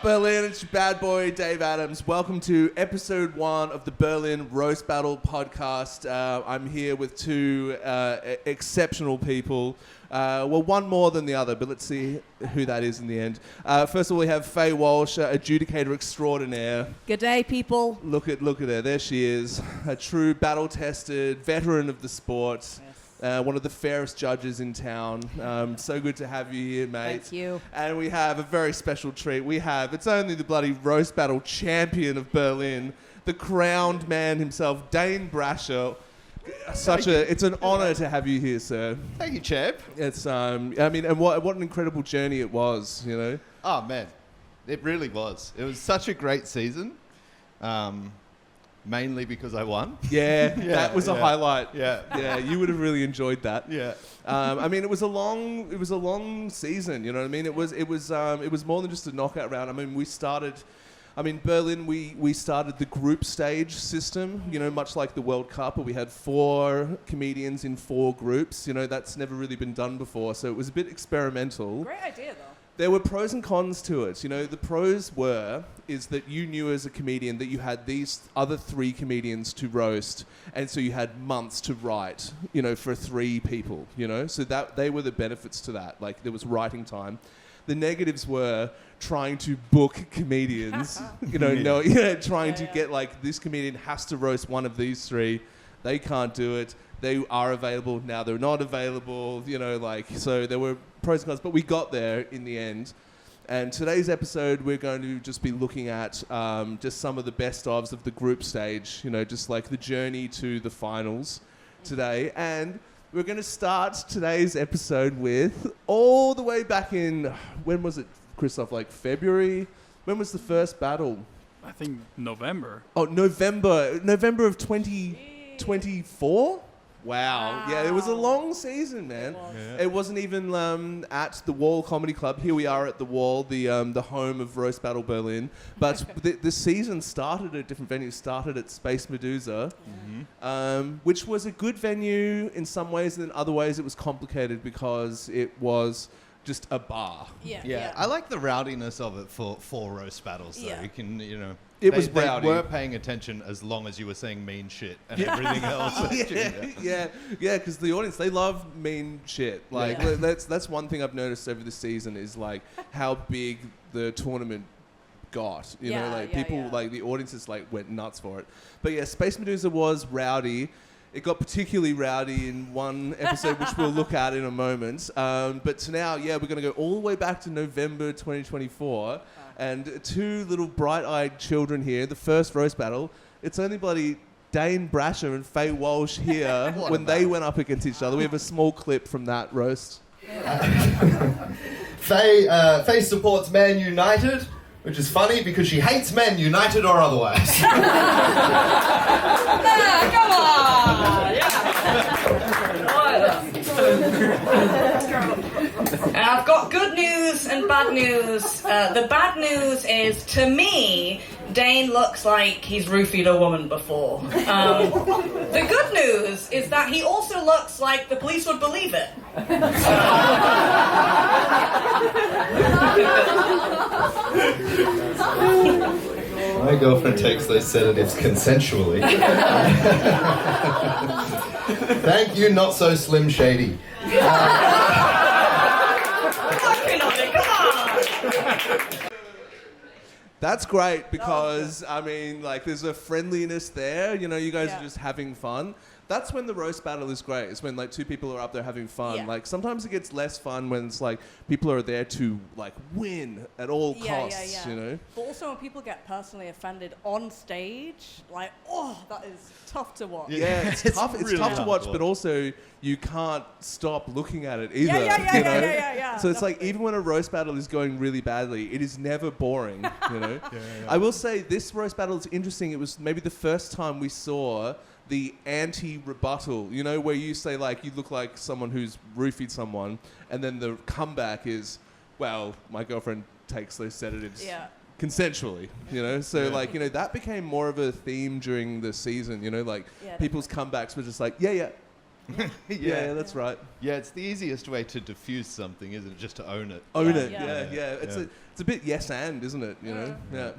Berlin? It's your bad boy, Dave Adams. Welcome to episode 1 of the Berlin Roast Battle podcast. I'm here with two exceptional people. Well, one more than the other, but let's see who that is in the end. First of all, we have Faye Walsh, adjudicator extraordinaire. Good day, people. Look at her. There she is. A true battle-tested veteran of the sport. Yes. One of the fairest judges in town. So good to have you here, mate. Thank you. And we have a very special treat. It's only the bloody roast battle champion of Berlin, the crowned man himself, Dane Brasher. It's an honour to have you here, sir. Thank you, champ. It's and what an incredible journey it was, you know. Oh man, it really was. It was such a great season. Mainly because I won. Yeah, that was a highlight. Yeah, you would have really enjoyed that. Yeah. It was a long season. You know what I mean? It was more than just a knockout round. I mean, Berlin, we started the group stage system, you know, much like the World Cup, where we had 4 comedians in 4 groups. You know, that's never really been done before, so it was a bit experimental. Great idea, though. There were pros and cons to it. You know, the pros is that you knew as a comedian that you had these other 3 comedians to roast, and so you had months to write, you know, for 3 people, you know? So that they were the benefits to that. Like, there was writing time. The negatives were trying to book comedians, trying to get, like, this comedian has to roast one of these 3. They can't do it. They are available, now they're not available, you know, like, so there were pros and cons, but we got there in the end. And today's episode, we're going to just be looking at just some of the best ofs of the group stage, you know, just like the journey to the finals today. And we're going to start today's episode with all the way back in, when was it, Christoph, like February? When was the first battle? I think November. Oh, November of 2024? Wow. Yeah, it was a long season, man. It wasn't even at the Wall Comedy Club. Here we are at the Wall, the home of Roast Battle Berlin. But the season started at a different venue. It started at Space Medusa, which was a good venue in some ways, and in other ways it was complicated because it was just a bar. Yeah. I like the rowdiness of it for roast battles, though. Yeah. You can, you know... They rowdy. Were paying attention as long as you were saying mean shit and everything else. Because the audience, they love mean shit. Like, that's one thing I've noticed over the season is, like, how big the tournament got. You know, like, people, like, the audiences, like, went nuts for it. But yeah, Space Medusa was rowdy. It got particularly rowdy in one episode, which we'll look at in a moment. But now, we're going to go all the way back to November 2024. And 2 little bright-eyed children here, the first roast battle. It's only bloody Dane Brasher and Faye Walsh here when they went up against each other. We have a small clip from that roast. Faye supports Man United, which is funny because she hates Men United or otherwise. Come on! I've got good news and bad news. The bad news is, to me, Dane looks like he's roofied a woman before. The good news is that he also looks like the police would believe it. My girlfriend takes those sedatives consensually. Thank you, not so Slim Shady. That's great because, there's a friendliness there. You know, you guys are just having fun. That's when the roast battle is great. It's when, like, 2 people are up there having fun. Yeah. Like, sometimes it gets less fun when it's, like, people are there to, like, win at all costs, you know? But also when people get personally offended on stage, like, that is tough to watch. Yeah, it's tough. It's really tough to hard watch, to watch. but also you can't stop looking at it either. Yeah. So it's like, even when a roast battle is going really badly, it is never boring, you know? I will say this roast battle is interesting. It was maybe the first time we saw the anti-rebuttal, you know, where you say, like, you look like someone who's roofied someone, and then the comeback is, well, my girlfriend takes those sedatives consensually, you know? So, like, you know, that became more of a theme during the season, you know? Like, people's comebacks were just like, Yeah, that's right. Yeah, it's the easiest way to diffuse something, isn't it? Just to own it. Own Yeah, it. yeah. Yeah. It's a bit yes and, isn't it? You know. Yeah.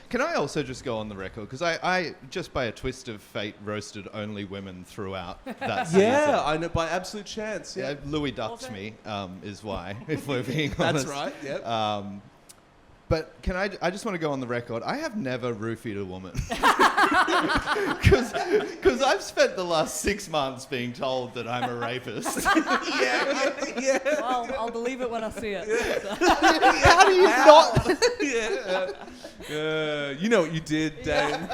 Can I also just go on the record? Because I just by a twist of fate, roasted only women throughout that season. Yeah, I know, by absolute chance. Yeah, Yeah, Louis ducked me, is why, if we're being honest. that's right. Yep. But I just want to go on the record. I have never roofied a woman. Because I've spent the last 6 months being told that I'm a rapist. yeah. Well, I'll believe it when I see it. How do you not? You know what you did, Dane.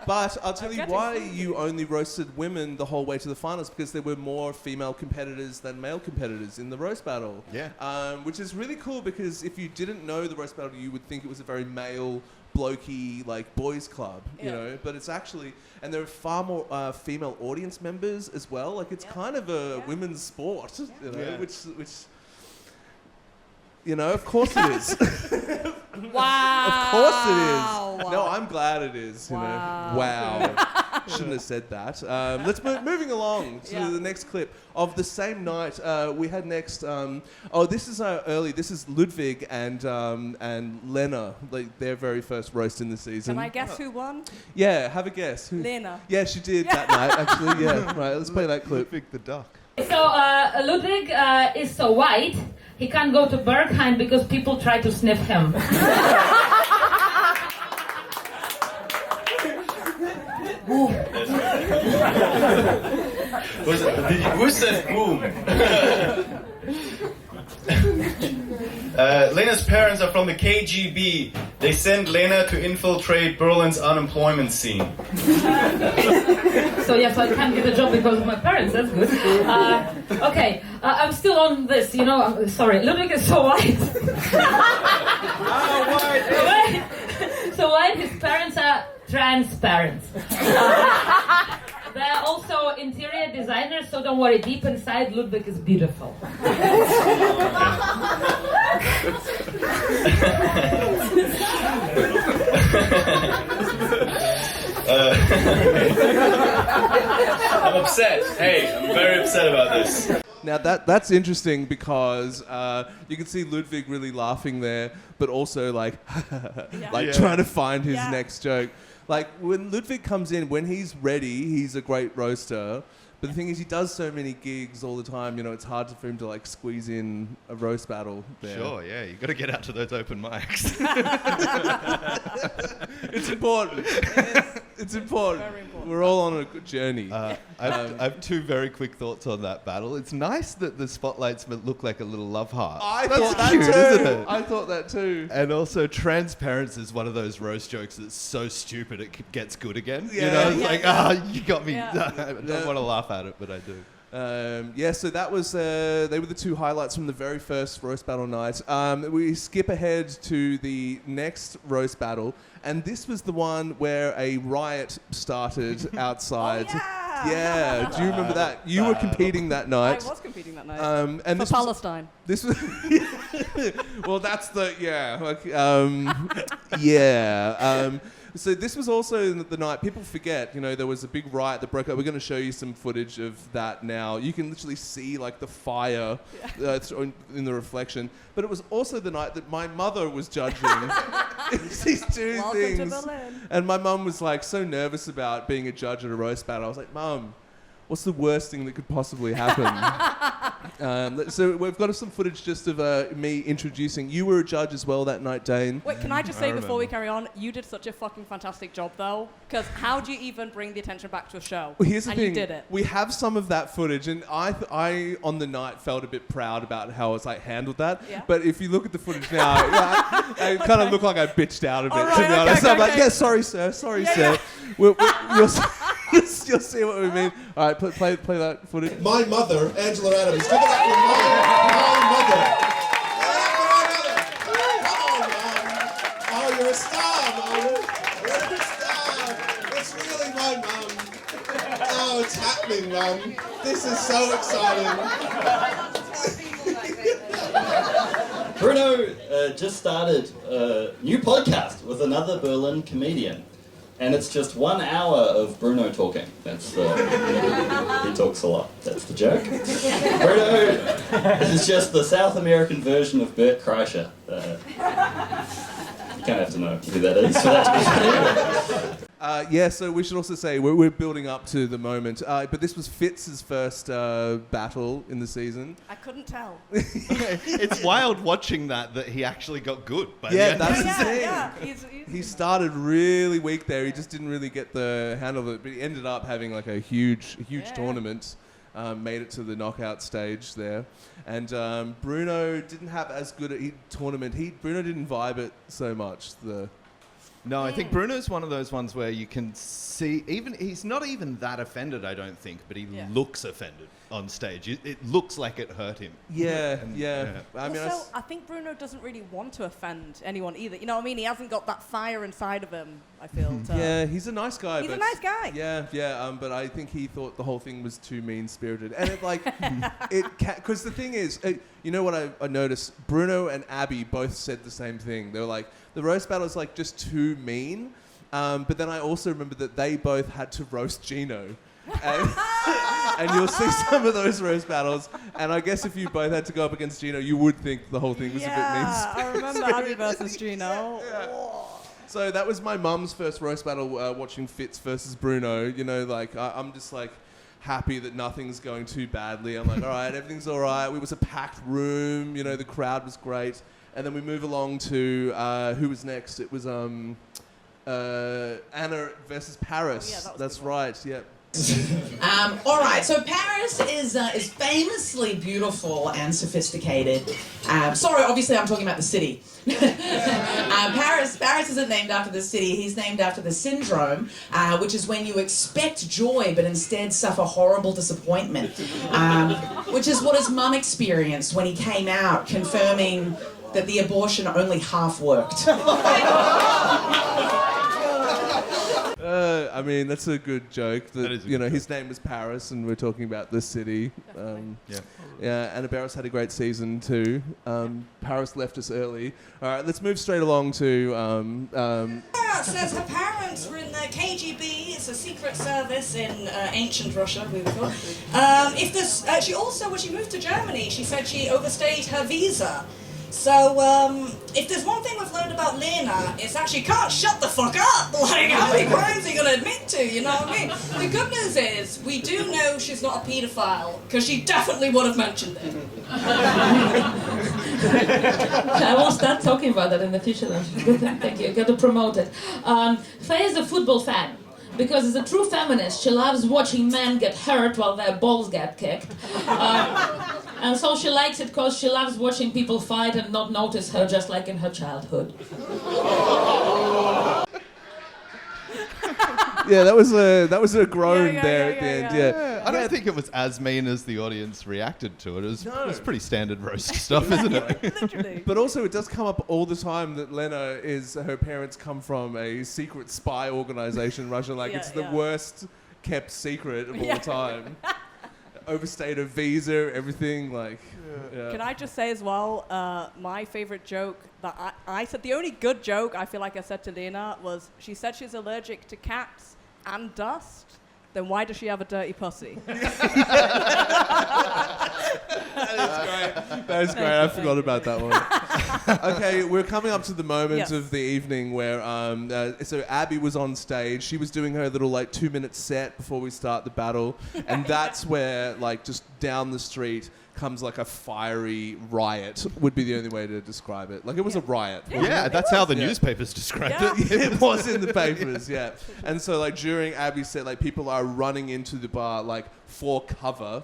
But I'll tell you why you only roasted women the whole way to the finals, because there were more female competitors than male competitors in the roast battle. Yeah. Which is really cool, because if you didn't know the roast battle, you would think it was a very male, blokey, like boys club, you know, but it's actually, and there are far more female audience members as well. Like it's kind of a women's sport, you know, which you know, of course it is. Wow. Of course it is. No, I'm glad it is. You Wow. know. Wow. Shouldn't have said that. Let's moving along to the next clip of the same night. We had next. This is early. This is Ludwig and Lena, like their very first roast in the season. Can I guess who won? Yeah, have a guess. Who? Lena. Yeah, she did that night. Actually, yeah. Right, let's play that clip. Ludwig the duck. So Ludwig is so white, he can't go to Berghain because people try to sniff him. Who said boom? Lena's parents are from the KGB. They sent Lena to infiltrate Berlin's unemployment scene. So yes, I can't get a job because of my parents. That's good. Okay, I'm still on this. You know, I'm sorry. Ludwig is so white. So white. His parents are transparent. They're also interior designers, so don't worry. Deep inside, Ludwig is beautiful. I'm upset. Hey, I'm very upset about this. Now that's interesting, because you can see Ludwig really laughing there, but also like trying to find his next joke. Like when Ludwig comes in, when he's ready, he's a great roaster. But the thing is, he does so many gigs all the time. You know, it's hard for him to like squeeze in a roast battle there. Sure, yeah, you got to get out to those open mics. It's important. It's important. Very important. We're all on a good journey. I have two very quick thoughts on that battle. It's nice that the spotlights look like a little love heart. I That's thought that cute, too. isn't it? I thought that too. And also, transparency is one of those roast jokes that's so stupid it gets good again. Yeah. You know, it's Yeah. like, you got me. Yeah. I don't want to laugh at it, but I do. So that was they were the two highlights from the very first roast battle night. We skip ahead to the next roast battle, and this was the one where a riot started outside. Yeah, do you remember that? You were competing that I night. was competing that night. And For this Palestine. This was well. That's the so this was also the night. People forget, you know, there was a big riot that broke out. We're going to show you some footage of that now. You can literally see like the fire in the reflection. But it was also the night that my mother was judging. It was these two Welcome things, to Berlin. and my mum was like so nervous about being a judge at a roast battle. I was like, Mum, what's the worst thing that could possibly happen? So we've got some footage just of me introducing. You were a judge as well that night, Dane. Wait, can I just say before we remember. carry on, you did such a fucking fantastic job, though. Because how do you even bring the attention back to a show? Well, here's the and thing. you did it. We have some of that footage, and I on the night felt a bit proud about how I was like handled that. Yeah. But if you look at the footage now, I kind of look like I bitched out a bit. All To right, be okay, honest, okay, I'm like, okay. yeah, sorry, sir, sir. You'll see what we mean. All right, play that footage. My mother, Angela Adams. Give it up for my mother. Come on, Mom. Oh, you're a star, Mom. You're a star. It's really my mum. Oh, it's happening, Mum. This is so exciting. Bruno just started a new podcast with another Berlin comedian. And it's just 1 hour of Bruno talking. That's he talks a lot. That's the joke. Bruno is just the South American version of Bert Kreischer. You kind of have to know who that is for that to be funny. Yeah, so we should also say we're building up to the moment, but this was Fitz's first battle in the season. I couldn't tell. It's wild watching that he actually got good. By the Yeah, end. that's the thing. He's He started really weak there. He just didn't really get the handle of it, but he ended up having like a huge tournament. Made it to the knockout stage there, and Bruno didn't have as good a tournament. Bruno didn't vibe it so much. No, I think Bruno's one of those ones where you can see, he's not even that offended, I don't think, but he looks offended on stage. It looks like it hurt him. Yeah. I mean, I think Bruno doesn't really want to offend anyone either. You know what I mean? He hasn't got that fire inside of him, I feel. Yeah, he's a nice guy. He's a nice guy. Yeah, but I think he thought the whole thing was too mean-spirited. And because the thing is, you know what I noticed? Bruno and Abby both said the same thing. They were like, the roast battle is like just too mean. But then I also remember that they both had to roast Gino. And you'll see some of those roast battles. And I guess if you both had to go up against Gino, you would think the whole thing was a bit mean-spirited. I remember Abby versus Gino. So that was my mum's first roast battle, watching Fitz versus Bruno. You know, like, I'm just like happy that nothing's going too badly. I'm like, all right, everything's all right. It was a packed room. You know, the crowd was great. And then we move along to who was next? It was Anna versus Paris. Yeah, that was That's right. Yeah. All right, so Paris is famously beautiful and sophisticated. Sorry, obviously I'm talking about the city. Paris isn't named after the city. He's named after the syndrome, which is when you expect joy but instead suffer horrible disappointment, which is what his mum experienced when he came out confirming that the abortion only half worked. I mean, that's a good joke. That is you know, his name was Paris, and we're talking about the city. Anna Barris had a great season too. Paris left us early. All right, let's move straight along to. Says her parents were in the KGB. It's a secret service in ancient Russia, we were told. She also, when she moved to Germany, she said she overstayed her visa. So, if there's one thing we've learned about Lena, it's that she can't shut the fuck up! Like, how many crimes are you gonna admit to, you know what I mean? The good news is, we do know she's not a paedophile, because she definitely would have mentioned it. I won't start talking about that in the future then. Good, thank you, got to promote it. Faye is a football fan. Because as a true feminist, she loves watching men get hurt while their balls get kicked. And so she likes it because she loves watching people fight and not notice her, just like in her childhood. Yeah, that was a groan there at the end. I don't think it was as mean as the audience reacted to it. It was pretty standard roast stuff, isn't it? Literally. But also, it does come up all the time that Lena her parents come from a secret spy organization in Russia. Like, it's the worst kept secret of all time. Overstayed a visa, everything. Like, Can I just say as well, my favorite joke that I said, the only good joke I feel like I said to Lena was, she said she's allergic to cats and dust. Then why does she have a dirty pussy? That is great. I forgot about that one. Okay, we're coming up to the moment of the evening where so Abby was on stage. She was doing her little 2-minute set before we start the battle, and that's where just down the street comes a fiery riot, would be the only way to describe it. It was a riot. Yeah, that's how the newspapers described it. It was in the papers, yeah. And so during Abby's set, people are running into the bar for cover.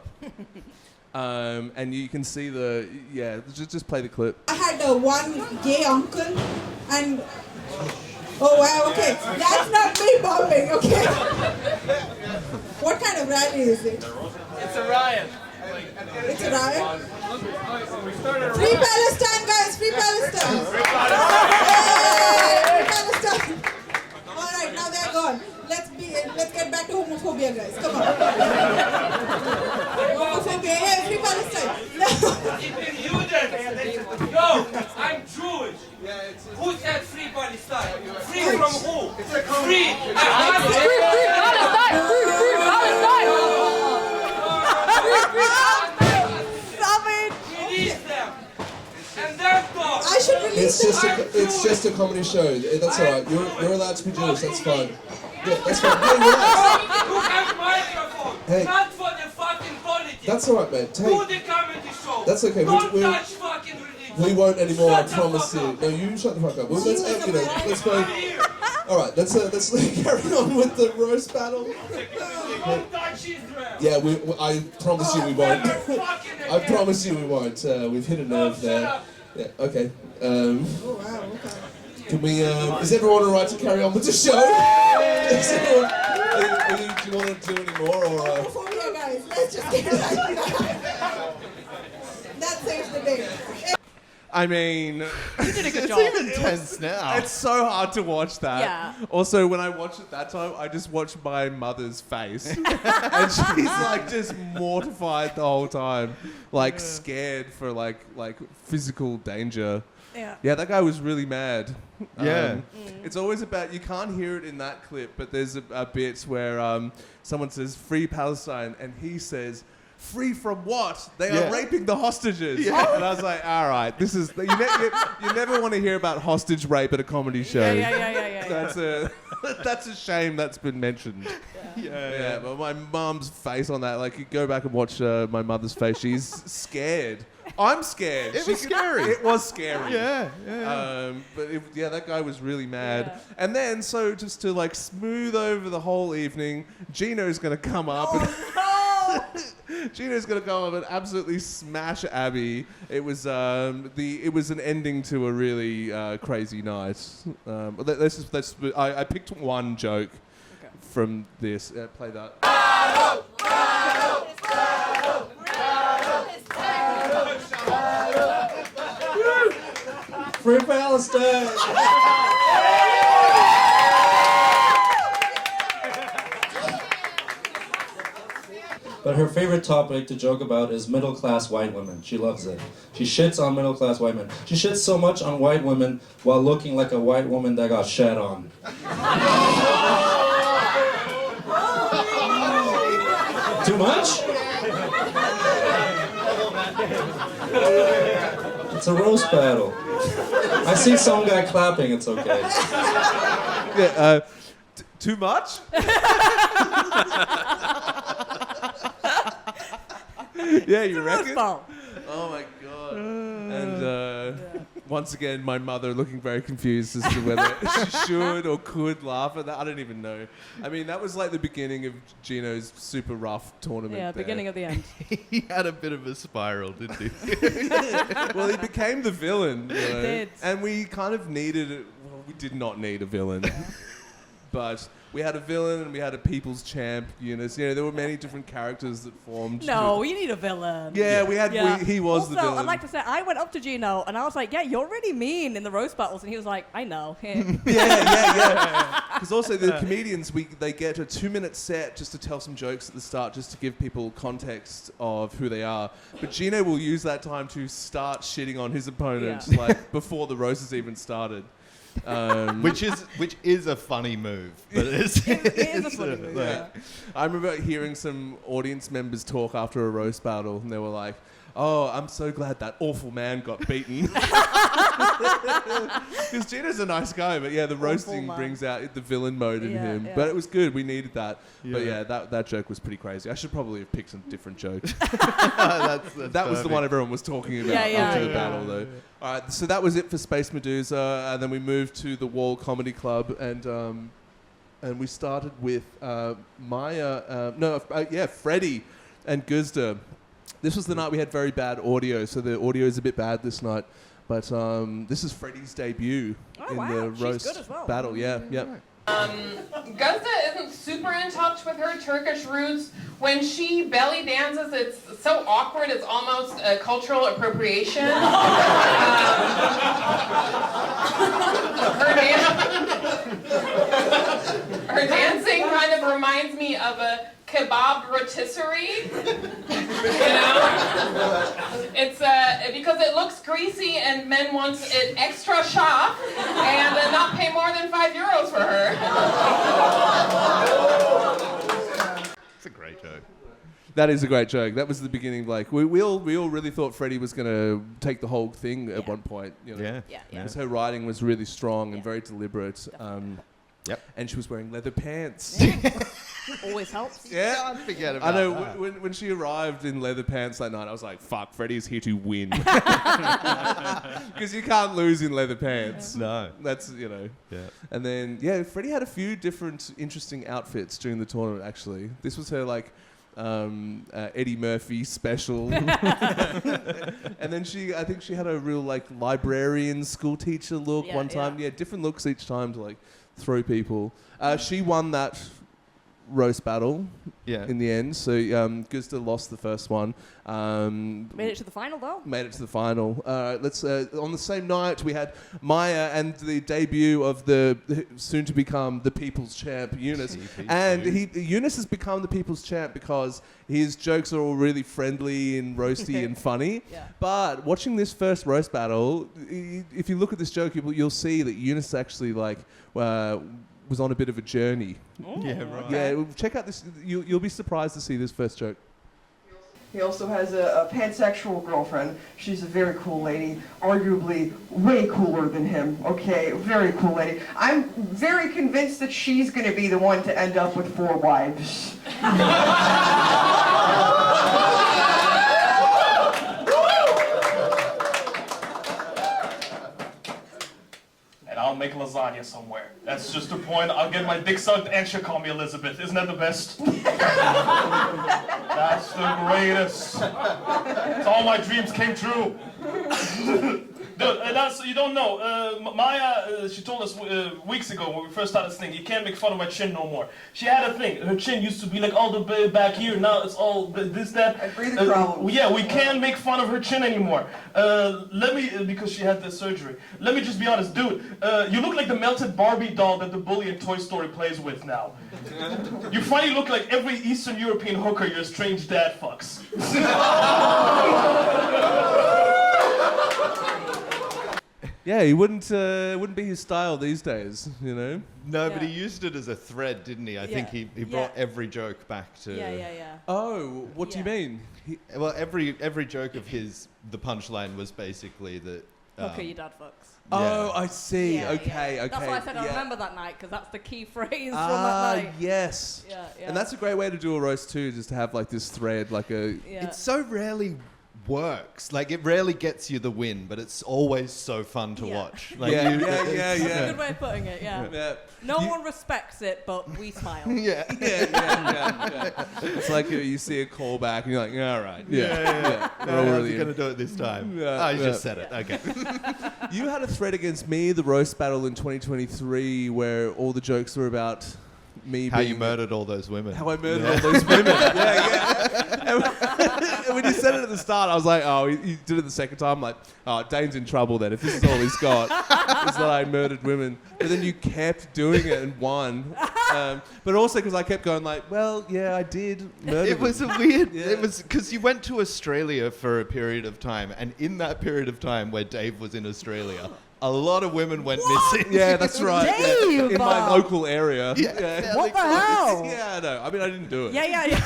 And you can see just play the clip. I had one gay uncle and oh wow, okay, that's not me bombing, okay. What kind of rally is it? It's a riot. It's a riot? Free Palestine, guys, free Palestine. Free Palestine. All right, now they're gone. Let's get back to homophobia, guys. Come on. Homophobia, yeah, free Palestine. No, I'm Jewish. Who said free Palestine? Free from who? Free. I It's just a comedy show. That's all right. You're allowed to be Jewish. That's fine. Yeah, that's fine. Hey, relax. You have microphone. Hey. Not for the fucking politics. That's all right, mate. Do the comedy show. That's okay. Don't touch fucking religion. We won't anymore. Shut I promise you. No, you shut the fuck up. Well, let's go. All right. Let's carry on with the roast battle. Don't touch Israel. Yeah, I promise you we won't. I promise you we won't. We've hit a nerve there. Yeah. Okay. Oh wow. Okay. Can we? Is everyone alright to carry on with the show? Is everyone, do you want to do any more or? Homophobia, guys. Let's just get right now. That saves the day. I mean, You did a good It's job. even tense now. it's so hard to watch that. Yeah. Also, when I watched it that time, I just watched my mother's face, and she's like just mortified the whole time, like scared for like physical danger. Yeah. Yeah, that guy was really mad. Yeah. It's always about, you can't hear it in that clip, but there's a bit where someone says, "Free Palestine," and he says, "Free from what? They are raping the hostages." Yeah. And I was like, all right, this is, you never want to hear about hostage rape at a comedy show. Yeah. That's a shame that's been mentioned. Yeah, but my mum's face on that, like, you go back and watch my mother's face, she's scared. I'm scared. It was scary. It was scary. Yeah. But that guy was really mad. Yeah. And then, so just to like smooth over the whole evening, Gino's going to come up. Gino's going to come up and absolutely smash Abby. It was it was an ending to a really crazy night. I picked one joke from this. Play that. Free Palestine! But her favorite topic to joke about is middle-class white women. She loves it. She shits on middle-class white women. She shits so much on white women while looking like a white woman that got shat on. Too much? It's a roast battle. I see some guy clapping, it's okay. Yeah, too much? Yeah, you reckon? Oh my god. And once again, my mother looking very confused as to whether she should or could laugh at that. I don't even know. I mean, that was like the beginning of Gino's super rough tournament. Yeah, beginning of the end. He had a bit of a spiral, didn't he? Well, he became the villain. You know? He did. And we kind of needed it. Well, we did not need a villain. But we had a villain and we had a people's champ. You know, there were many different characters that formed. No, you need a villain. Yeah, we had. Yeah. He was also, the villain. I'd like to say, I went up to Gino and I was like, "Yeah, you're really mean in the roast battles," and he was like, "I know." Yeah. Because also the comedians, they get a 2-minute set just to tell some jokes at the start, just to give people context of who they are. But Gino will use that time to start shitting on his opponent, like before the roast has even started. Which is a funny move, but it is a funny move. Yeah. I remember hearing some audience members talk after a roast battle, and they were like, "Oh, I'm so glad that awful man got beaten." Because Gino's a nice guy, but yeah, the roasting brings out the villain mode in him. Yeah. But it was good. We needed that. Yeah. But yeah, that joke was pretty crazy. I should probably have picked some different jokes. That's That was the one everyone was talking about after the battle, though. All right, so that was it for Space Medusa, and then we moved to the Wall Comedy Club, and we started with Freddie and Guzda. This was the night we had very bad audio, so the audio is a bit bad this night. But this is Freddie's debut in the roast battle. Yeah. Guzda isn't super in touch with her Turkish roots. When she belly dances, it's so awkward, it's almost a cultural appropriation. Her dancing kind of reminds me of a kebab rotisserie. You know? It's because it looks greasy and men want it extra sharp and not pay more than €5 for her. It's a great joke. That is a great joke. That was the beginning. Like we all really thought Freddie was going to take the whole thing at one point. You know? Yeah. Because her writing was really strong and very deliberate. Yep. And she was wearing leather pants. Always helps. Yeah. Can't forget about I know. that. When she arrived in leather pants that night, I was like, "Fuck, Freddie's here to win." Because you can't lose in leather pants. No. That's Yeah. And then Freddie had a few different interesting outfits during the tournament. Actually, this was her like. Eddie Murphy special. And then I think she had a real like librarian school teacher look one time. Yeah, different looks each time to like throw people. She won that roast battle in the end. So Guzda lost the first one. Made it to the final though. Made it to the final. Let's on the same night we had Maya and the debut of the soon to become the People's Champ Eunice, and Eunice has become the People's Champ because his jokes are all really friendly and roasty and funny. But watching this first roast battle, if you look at this joke, you'll see that Eunice actually like. Was on a bit of a journey. Yeah, right. Yeah, check out this. You'll be surprised to see this first joke. He also has a pansexual girlfriend. She's a very cool lady, arguably way cooler than him, okay? Very cool lady. I'm very convinced that she's going to be the one to end up with 4 wives. I'll make lasagna somewhere. That's just the point. I'll get my dick sucked and she'll call me Elizabeth. Isn't that the best? That's the greatest. It's all my dreams came true. You don't know. Maya, she told us weeks ago when we first started this thing, you can't make fun of my chin no more. She had a thing. Her chin used to be like all the way back here. Now it's all this, that. And breathing problems. Yeah, we can't make fun of her chin anymore. Because she had the surgery. Let me just be honest, dude. You look like the melted Barbie doll that the bully in Toy Story plays with now. You finally look like every Eastern European hooker your strange dad fucks. Yeah, he wouldn't be his style these days, you know. No, but he used it as a thread, didn't he? I think he brought every joke back to. Oh, what do you mean? Well, every joke of his, the punchline was basically that. Hooker, your dad fucks. Oh, I see. Yeah, okay. That's why I said I remember that night, because that's the key phrase from that night. Yes. Yeah. And that's a great way to do a roast too, just to have like this thread, like a. It so rarely works. Like it rarely gets you the win, but it's always so fun to watch. Like, Yeah. That's a good way of putting it. Yeah. No one respects it, but we smile. Yeah. It's like you see a callback and you're like, all right. Yeah. We're all really going to do it this time. Yeah, I just said it. Okay. You had a thread against me, the roast battle in 2023, where all the jokes were about me. How you murdered all those women. How I murdered all those women. And when you said it at the start, I was like, oh, you did it the second time. I'm like, oh, Dane's in trouble then. If this is all he's got, is that I murdered women. But then you kept doing it and won. But also because I kept going like, well, yeah, I did murder It was them. a weird. It was because you went to Australia for a period of time, and in that period of time where Dave was in Australia, a lot of women went missing. Yeah, that's right. Dave! In my local area. Yeah. What the hell? Yeah, I know. I mean, I didn't do it. Yeah.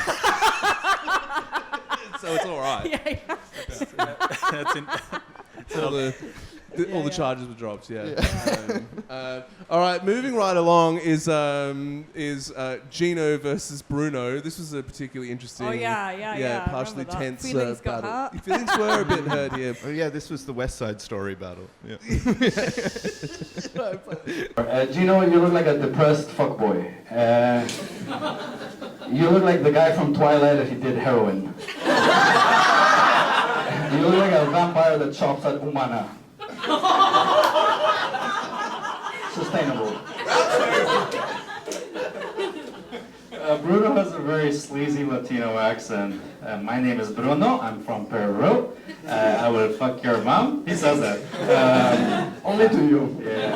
So it's all right. All the charges were dropped. All right, moving right along is Gino versus Bruno. This was a particularly interesting. Oh yeah. Partially tense Feelings got battle. hurt. Your feelings were a bit hurt here. Oh yeah, this was the West Side Story battle. Yeah. Gino, you look like a depressed fuckboy. You look like the guy from Twilight if he did heroin. You look like a vampire that chops at Umana. Sustainable. Bruno has a very sleazy Latino accent. My name is Bruno. I'm from Peru. I will fuck your mom. He says that. Only to you. Yeah.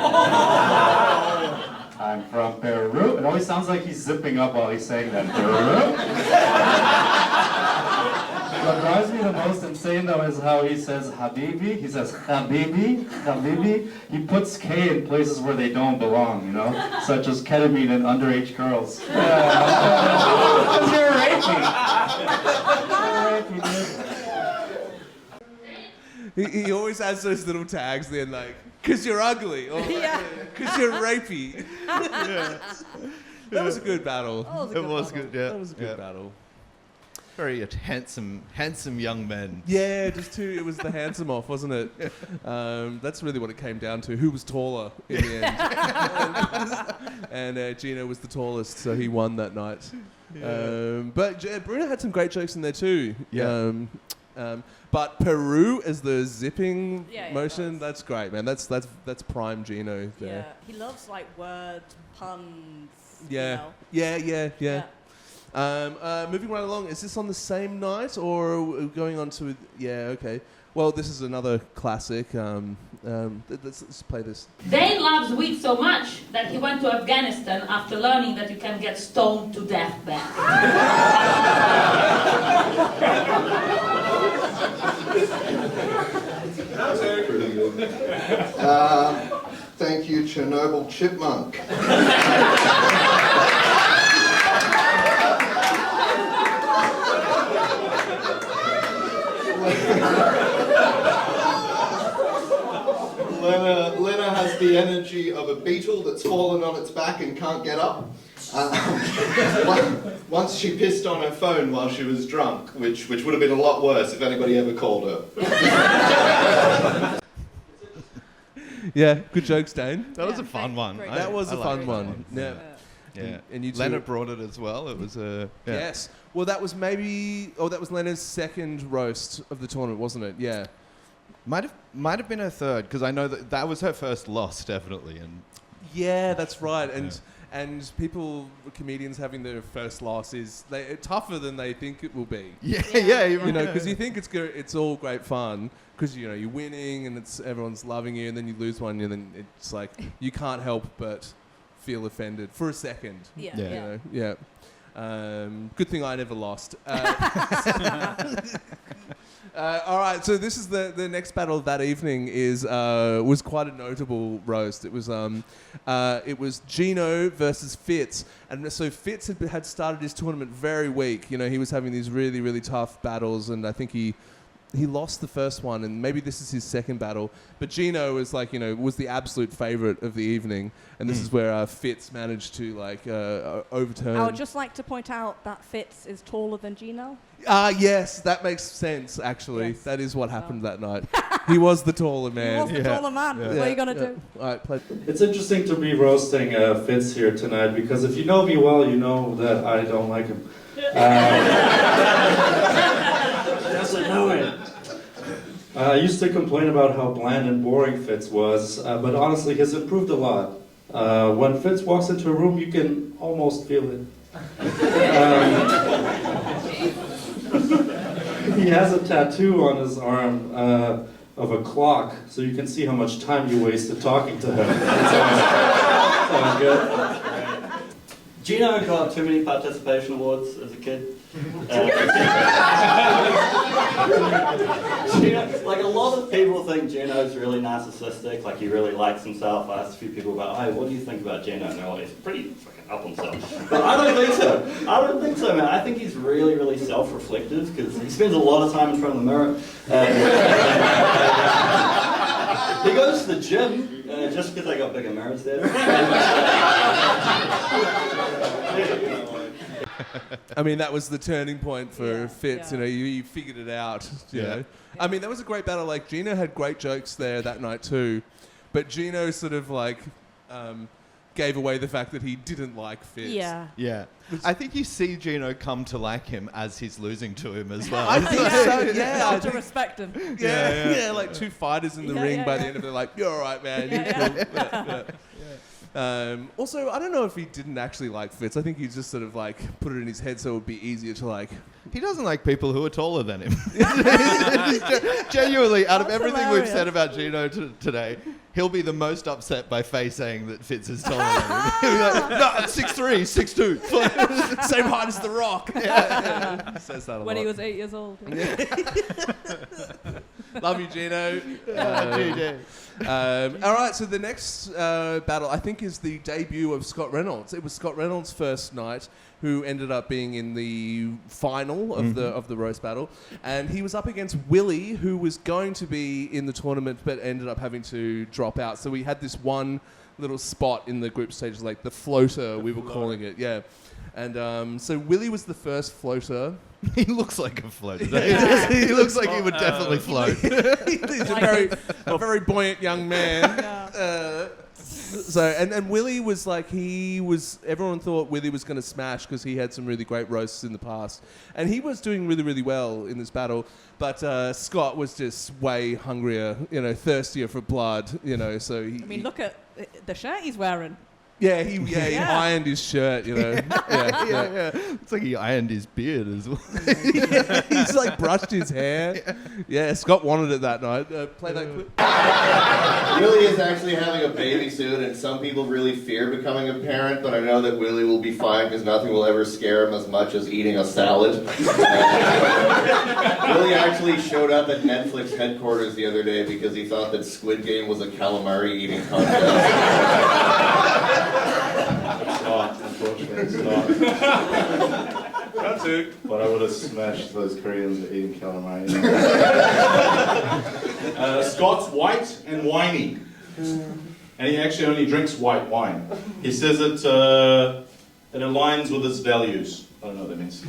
I'm from Peru. It always sounds like he's zipping up while he's saying that. Peru. What drives me the most in insane though is how he says Habibi. He says Habibi, Habibi. He puts K in places where they don't belong, you know, such as ketamine and underage girls. Because you're raping. He always has those little tags then, like, because you're ugly, or because you're rapey. That was a good battle. It was good, yeah. That was a good battle. Very handsome young men. Yeah, it was the handsome off, wasn't it? That's really what it came down to. Who was taller in the end? And Gino was the tallest, so he won that night. Yeah. But Bruno had some great jokes in there too. Yeah. But Peru as the zipping Yeah, motion, that's great, man. That's prime Gino there. Yeah, he loves like word puns. Yeah. You know? Yeah. Moving right along, is this on the same night or are we going on to... Yeah, okay. Well, this is another classic. Let's play this. Dane loves weed so much that he went to Afghanistan after learning that you can get stoned to death there. Pretty good. Thank you, Chernobyl Chipmunk. Lena has the energy of a beetle that's fallen on its back and can't get up. Once she pissed on her phone while she was drunk, which would have been a lot worse if anybody ever called her. Yeah, good jokes, Dane. That was a fun one. That was a fun one. Yeah. Yeah. And you two... Leonard brought it as well. It was a... Yeah. Yes. Well, that was maybe... Oh, that was Leonard's second roast of the tournament, wasn't it? Yeah. Might have been her third, because I know that was her first loss, definitely. And yeah, that's right. And comedians having their first loss is tougher than they think it will be. Yeah. You know, because you think it's all great fun, because you're winning and everyone's loving you, and then you lose one, and then it's like you can't help but feel offended for a second. Yeah. Good thing I never lost. All right, so this is the next battle of that evening was quite a notable roast. It was Gino versus Fitz, and so Fitz had started his tournament very weak. You know, he was having these really, really tough battles, and I think he lost the first one, and maybe this is his second battle. But Gino was was the absolute favorite of the evening, and this is where Fitz managed to overturn. I would just like to point out that Fitz is taller than Gino. Yes, that makes sense, actually. Yes. That is what happened that night. He was the taller man. He was the taller man. Yeah. What are you going to do? All right, play. It's interesting to be roasting Fitz here tonight, because if you know me well, you know that I don't like him. Doesn't know it. I used to complain about how bland and boring Fitz was, but honestly, he's improved a lot. When Fitz walks into a room, you can almost feel it. He has a tattoo on his arm of a clock, so you can see how much time you wasted talking to him. Sounds good. Gino got too many participation awards as a kid. Gino, like a lot of people think Gino's really narcissistic, like he really likes himself. I asked a few people about, hey, what do you think about Gino? And they're all, he's pretty fucking up on himself. But I don't think so, man. I think he's really, really self-reflective, because he spends a lot of time in front of the mirror. He goes to the gym, just because I got bigger mirrors there. I mean, that was the turning point for Fitz. Yeah. You know, you figured it out. You know, I mean, that was a great battle. Like Gino had great jokes there that night too, but Gino sort of gave away the fact that he didn't like Fitz. Yeah. I think you see Gino come to like him as he's losing to him as well. I think so. Yeah, I to respect him. Yeah, like two fighters in the ring. By the end of it, like, you're all right, man. Also, I don't know if he didn't actually like Fitz. I think he just sort of put it in his head so it would be easier to He doesn't like people who are taller than him. Genuinely, out of everything we've said about Gino today, He'll be the most upset by Faye saying that Fitz is taller than him. He'll be like, no, 6'3", 6'2". Same height as The Rock. Yeah. He says that a When lot. he was 8 years old. Love you, Gino. All right, so the next battle, I think, is the debut of Scott Reynolds. It was Scott Reynolds' first night, who ended up being in the final of the roast battle, and he was up against Willie, who was going to be in the tournament but ended up having to drop out. So we had this one little spot in the group stage, like the floater, we were calling it, yeah. And so Willie was the first floater. He looks like a floater. He looks like he would definitely float. He's a very buoyant young man. So and Willie was like, everyone thought Willie was going to smash because he had some really great roasts in the past, and he was doing really, really well in this battle. But Scott was just way hungrier, thirstier for blood, so he. I mean, look at the shirt he's wearing. Yeah, he ironed his shirt, Yeah. It's like he ironed his beard as well. He's like brushed his hair. Yeah, Scott wanted it that night. Play that clip. Willie is actually having a baby soon, and some people really fear becoming a parent, but I know that Willie will be fine because nothing will ever scare him as much as eating a salad. Willie actually showed up at Netflix headquarters the other day because he thought that Squid Game was a calamari eating contest. It's not, unfortunately, it's not. That's it. But I would have smashed those Koreans at eating calamari. Scott's white and whiny. And he actually only drinks white wine. He says it aligns with his values. I don't know what that means.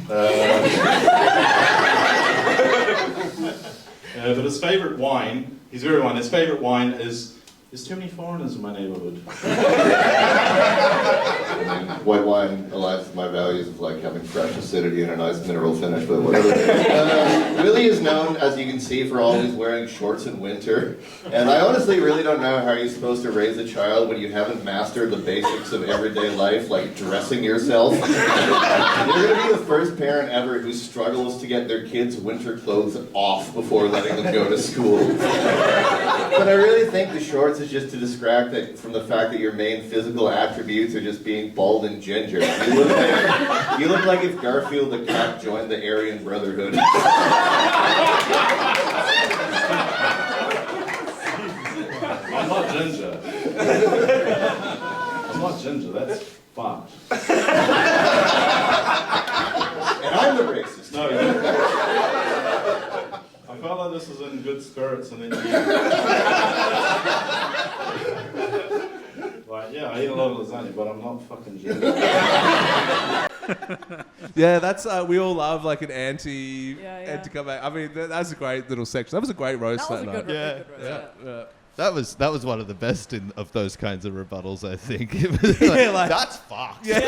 But his favourite wine, he's very wine, his favourite wine is... There's too many foreigners in my neighbourhood. White wine aligns with my values of like having fresh acidity and a nice mineral finish, but whatever. Willie is known, as you can see, for always wearing shorts in winter. And I honestly really don't know how you're supposed to raise a child when you haven't mastered the basics of everyday life, like dressing yourself. You're going to be the first parent ever who struggles to get their kids' winter clothes off before letting them go to school. But I really think the shorts is just to distract it from the fact that your main physical attributes are just being bald and ginger. You look like if Garfield the cat joined the Aryan Brotherhood. I'm not ginger. I'm not ginger, that's fucked. And I'm the racist. No, I felt like this was in good spirits, and then like, yeah, I eat a lot of lasagna, but I'm not fucking ginger. Yeah, that's we all love like an anti comeback. I mean, that's a great little section. That was a great roast that night. Yeah. Yeah. That was one of the best of those kinds of rebuttals, I think. Like, that's fucked. Yeah.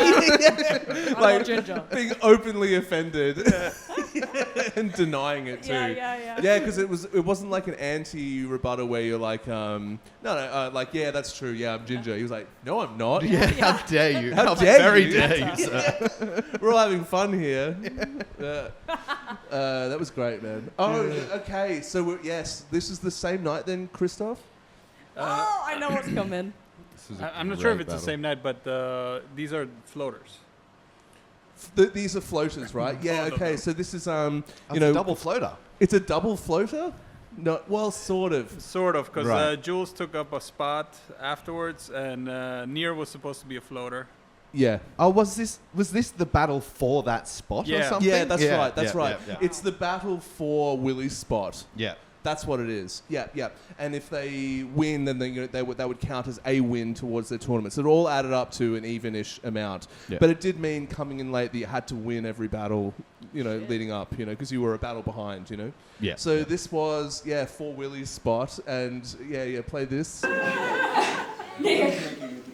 Like being openly offended and denying it too. Yeah, because it wasn't like an anti-rebuttal where you're like, like, yeah, that's true. Yeah, I'm ginger. He was like, no, I'm not. Yeah, how dare you? How dare you? Dare you, sir. We're all having fun here. That was great, man. Oh, okay. So yes, this is the same night then, Christoph? I know what's coming. I'm not sure if it's the same night, but these are floaters. These are floaters, right? Yeah. Okay. So this is a double floater. It's a double floater. No, well, sort of. Sort of, because Right. Jules took up a spot afterwards, and Nier was supposed to be a floater. Yeah. Oh, was this the battle for that spot or something? Yeah, that's right. That's right. Yeah. It's the battle for Willie's spot. Yeah. That's what it is. Yeah. And if they win, then they would count as a win towards their tournament. So it all added up to an even-ish amount. Yeah. But it did mean coming in late that you had to win every battle, leading up, because you were a battle behind, Yeah. So this was, for Willie's spot. And, play this. Nick,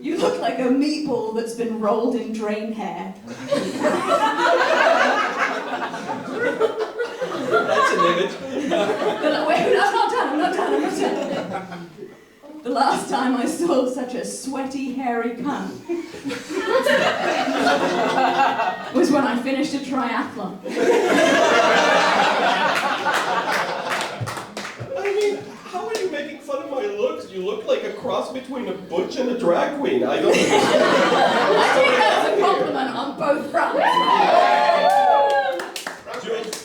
you look like a meatball that's been rolled in drain hair. That's an image. Wait, I'm not done. The last time I saw such a sweaty, hairy cunt was when I finished a triathlon. I mean, how are you making fun of my looks? You look like a cross between a butch and a drag queen? I don't understand. I think that's a compliment on both fronts.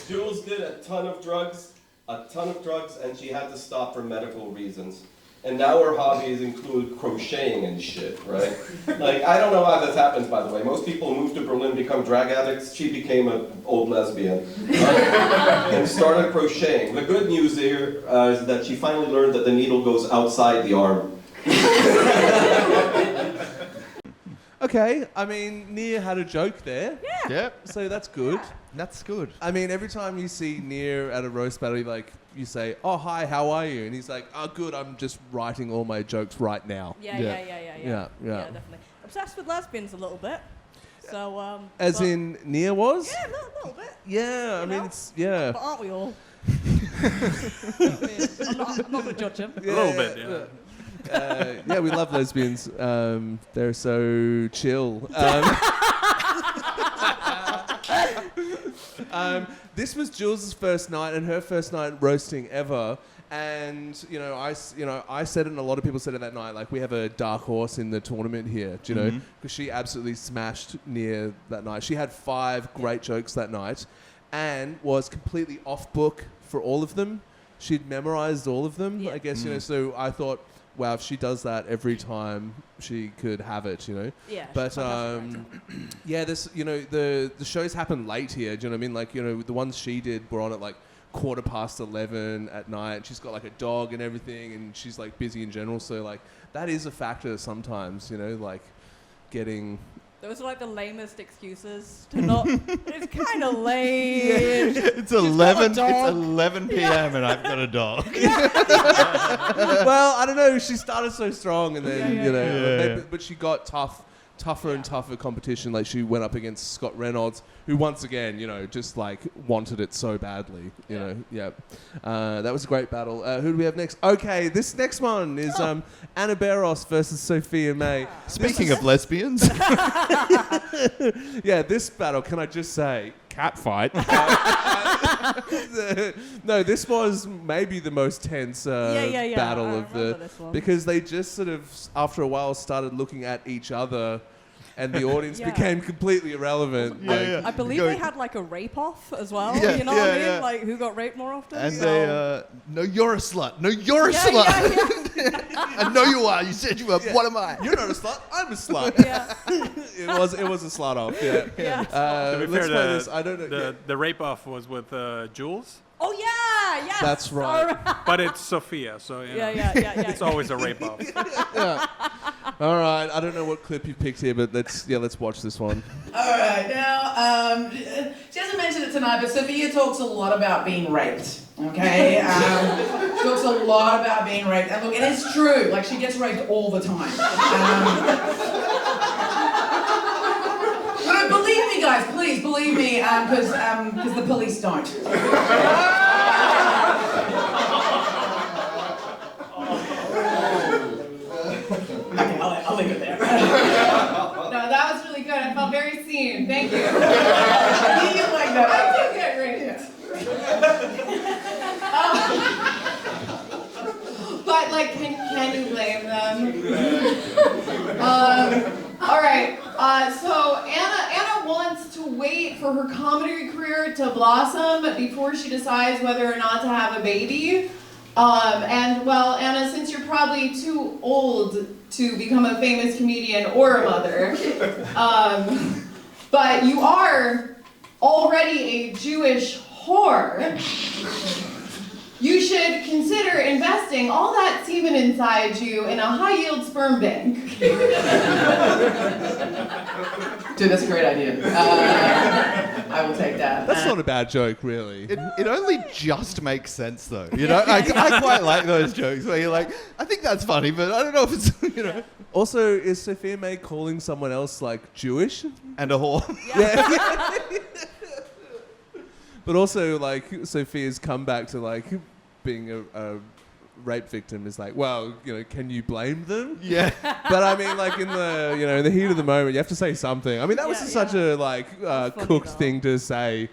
Jules did a ton of drugs, and she had to stop for medical reasons. And now her hobbies include crocheting and shit, right? Like, I don't know how this happens, by the way. Most people move to Berlin, become drag addicts. She became an old lesbian, right? And started crocheting. The good news here is that she finally learned that the needle goes outside the arm. Okay, I mean, Nia had a joke there. Yeah. Yep. So that's good. That's good. I mean, every time you see Nia at a roast battle, you say, "Oh, hi, how are you?" And he's like, "Oh, good, I'm just writing all my jokes right now." Yeah, definitely. Obsessed with lesbians a little bit. So, As in Nia was? Yeah, a little bit. Yeah, I mean, it's, yeah. But aren't we all? I'm not going to judge him. A little bit, yeah. Yeah, we love lesbians. They're so chill. This was Jules' first night and her first night roasting ever. And I said it, and a lot of people said it that night. Like, we have a dark horse in the tournament here, do you know? Because she absolutely smashed Nia that night. She had 5 great jokes that night, and was completely off book for all of them. She'd memorized all of them, I guess. So I thought, wow, if she does that every time, she could have it, Yeah. But yeah, this, the shows happen late here. Do you know what I mean? Like, the ones she did were on at like 11:15 at night. She's got like a dog and everything, and she's like busy in general. So like that is a factor sometimes. Like getting. Those are like the lamest excuses to not. It's kind of late. It's 11 p.m. and I've got a dog. Well, I don't know. She started so strong, and then Yeah. but she got tougher and tougher competition. Like, she went up against Scott Reynolds, who once again, just like wanted it so badly. That was a great battle. Who do we have next? Okay, this next one is Anna Barros versus Sophia May. Speaking of lesbians. Yeah, this battle, can I just say, cat fight. No, this was maybe the most tense battle I of remember this one. because they just sort of, after a while, started looking at each other, and the audience became completely irrelevant. I believe they had like a rape off as well. Yeah, You know what I mean? yeah. Like, who got raped more often? And they, no, you're a slut. No, you're a slut. I know you are. You said you were. What am I? You're not a slut. I'm a slut. Yeah. it was a slut off. Yeah. To be Let's fair, play this. I don't know. the rape off was with Jules. Oh yeah, yes. That's right. But it's Sophia, so Yeah. it's always a rape off. Yeah. All right. I don't know what clip you picked here, but let's watch this one. All right, now, she hasn't mentioned it tonight, but Sophia talks a lot about being raped, okay? She talks a lot about being raped. And look, it is true, like, she gets raped all the time. But believe me, guys, please, believe me, because the police don't. Okay, I'll leave it there. No, that was really good. I felt very seen. Thank you. You like that? I do get raped. But like, can you blame them? All right. So Anna wants to wait for her comedy career to blossom before she decides whether or not to have a baby. And well, Anna, since you're probably too old to become a famous comedian or a mother, but you are already a Jewish whore, you should consider investing all that semen inside you in a high-yield sperm bank. Dude, that's a great idea. I will take that. That's not a bad joke, really. It only just makes sense, though. I quite like those jokes where you're like, I think that's funny, but I don't know if it's, Also, is Sophia May calling someone else like Jewish? And a whore. Yeah. But also, like, Sophia's comeback to like being a rape victim is like, well, can you blame them? Yeah. But I mean, like, in the in the heat of the moment, you have to say something. I mean, that was such a cooked thing to say.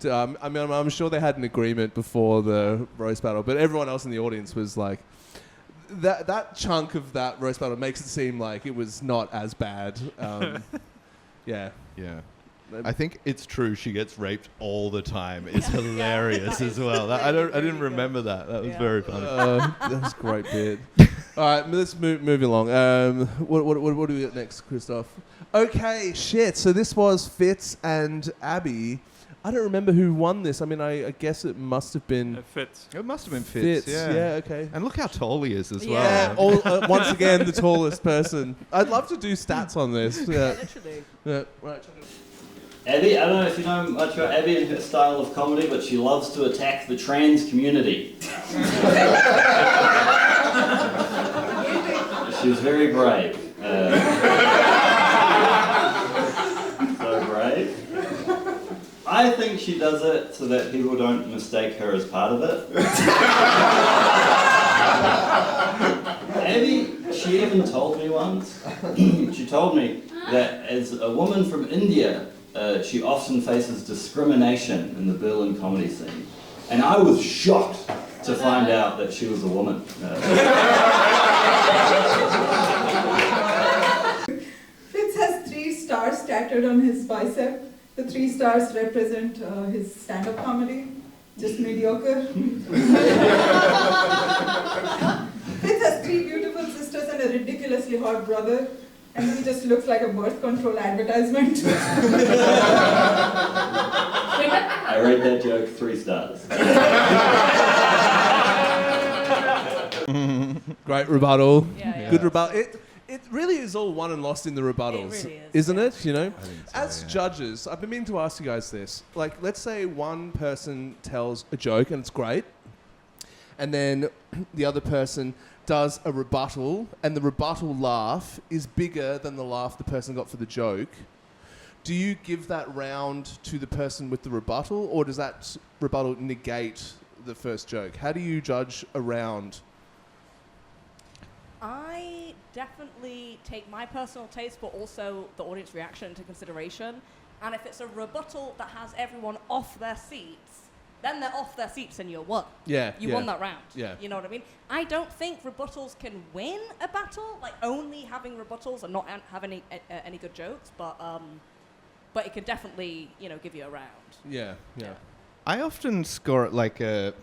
Yeah. I mean, I'm sure they had an agreement before the roast battle, but everyone else in the audience was like, that chunk of that roast battle makes it seem like it was not as bad. Yeah. Yeah. I think it's true. She gets raped all the time. It's hilarious as well. I didn't remember that. That was very funny. That was a great bit. All right, let's move along. What do we got next, Christoph? Okay, shit. So this was Fitz and Abby. I don't remember who won this. I mean, I guess it must have been Fitz. It must have been Fitz. Yeah. Okay. And look how tall he is as Yeah. well. Once again, the tallest person. I'd love to do stats on this. Yeah. Literally. Yeah. Right. Abby, I don't know if you know much about Abby and her style of comedy, but she loves to attack the trans community. She's very brave. So brave. I think she does it so that people don't mistake her as part of it. Abby, she even told me once, she told me that as a woman from India, she often faces discrimination in the Berlin comedy scene. And I was shocked to find out that she was a woman. Fitz has 3 stars tattooed on his bicep. The 3 stars represent his stand-up comedy, just mediocre. Fitz has 3 beautiful sisters and a ridiculously hot brother. And he just looks like a birth control advertisement. I rate that joke 3 stars. Great rebuttal. Yeah. Good rebuttal. It really is all won and lost in the rebuttals, It really is, isn't it? You know, so, as yeah. judges, I've been meaning to ask you guys this. Like, let's say one person tells a joke and it's great, and then the other person does a rebuttal, and the rebuttal laugh is bigger than the laugh the person got for the joke. Do you give that round to the person with the rebuttal, or does that rebuttal negate the first joke? How do you judge a round? I definitely take my personal taste, but also the audience reaction into consideration. And if it's a rebuttal that has everyone off their seats, then they're off their seats and you won. Yeah, You yeah. won that round. Yeah. You know what I mean? I don't think rebuttals can win a battle, like only having rebuttals and not have any good jokes, but it can definitely, give you a round. Yeah. I often score it like I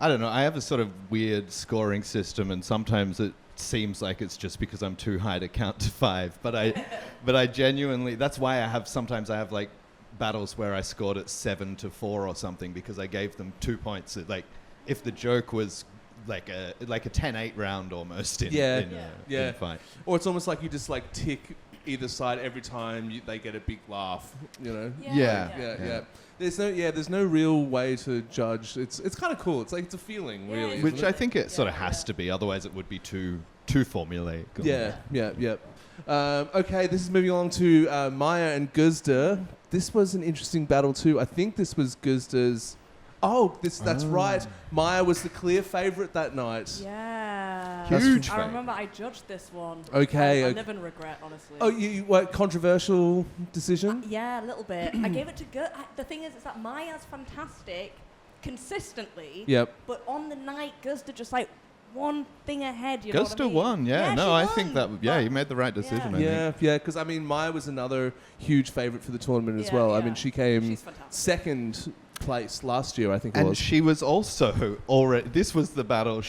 don't know, I have a sort of weird scoring system, and sometimes it seems like it's just because I'm too high to count to 5, but I genuinely, that's why sometimes I have like battles where I scored it 7-4 or something, because I gave them 2 points. Like if the joke was like a 10-8 round almost in a fight. Or it's almost like you just like tick either side every time they get a big laugh, you know? Yeah. There's no real way to judge. It's kind of cool. It's like it's a feeling, really. Which isn't I it? think it sort of has to be, otherwise it would be too formulaic. Yeah. Okay, this is moving along to Maya and Guzda. This was an interesting battle too. I think this was Guzda's. That's right. Maya was the clear favourite that night. Yeah. Huge I remember I judged this one. Okay. I live in regret, honestly. Oh, what controversial decision? Yeah, a little bit. I gave it to the thing is that Maya's fantastic consistently. Yep. But on the night, Guzda just like one thing ahead. You know what I Guzda mean? won, yeah. No, she I won, think that, you made the right decision, I think. Yeah, because I mean, Maya was another huge favourite for the tournament as well. I mean, she came second place last year, I think it And was. she was also already, this was the battle,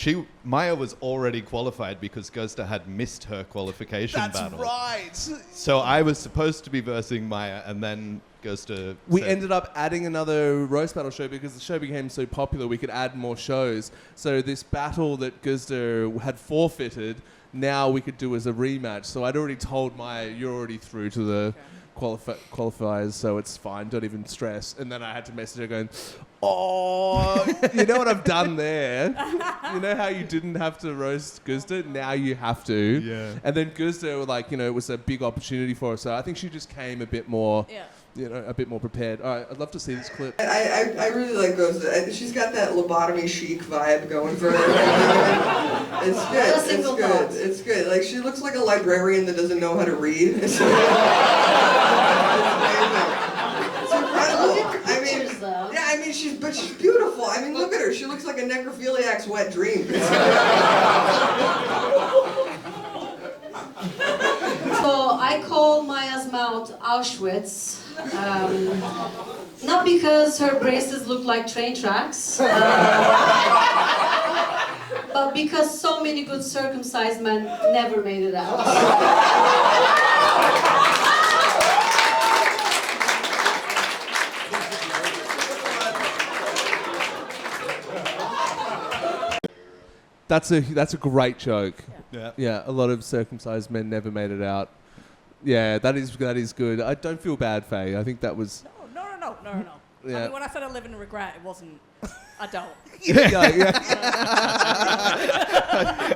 Maya was already qualified because Guzda had missed her qualification battle. That's right. So I was supposed to be versing Maya, and then Guzda We said, ended up adding another roast battle show because the show became so popular we could add more shows. So this battle that Guzda had forfeited, now we could do as a rematch. So I'd already told Maya, you're already through to the qualifiers, so it's fine, don't even stress. And then I had to message her going, you know what I've done there? You know how you didn't have to roast Guzda? Now you have to. Yeah. And then Guzda, it was a big opportunity for her. So I think she just came a bit more, a bit more prepared. All right, I'd love to see this clip. I really like Guzda. She's got that lobotomy chic vibe going for her. It's good. It's good. Like, she looks like a librarian that doesn't know how to read. It's incredible. I mean, she's beautiful. I mean, look at her. She looks like a necrophiliac's wet dream. So I call Maya's mouth Auschwitz. Not because her braces look like train tracks, but because so many good circumcised men never made it out. That's a great joke. Yeah. Yeah, a lot of circumcised men never made it out. Yeah, that is good. I don't feel bad, Faye. I think that was. No. Yeah. I mean, when I said I live in regret, it wasn't. I don't. Yeah.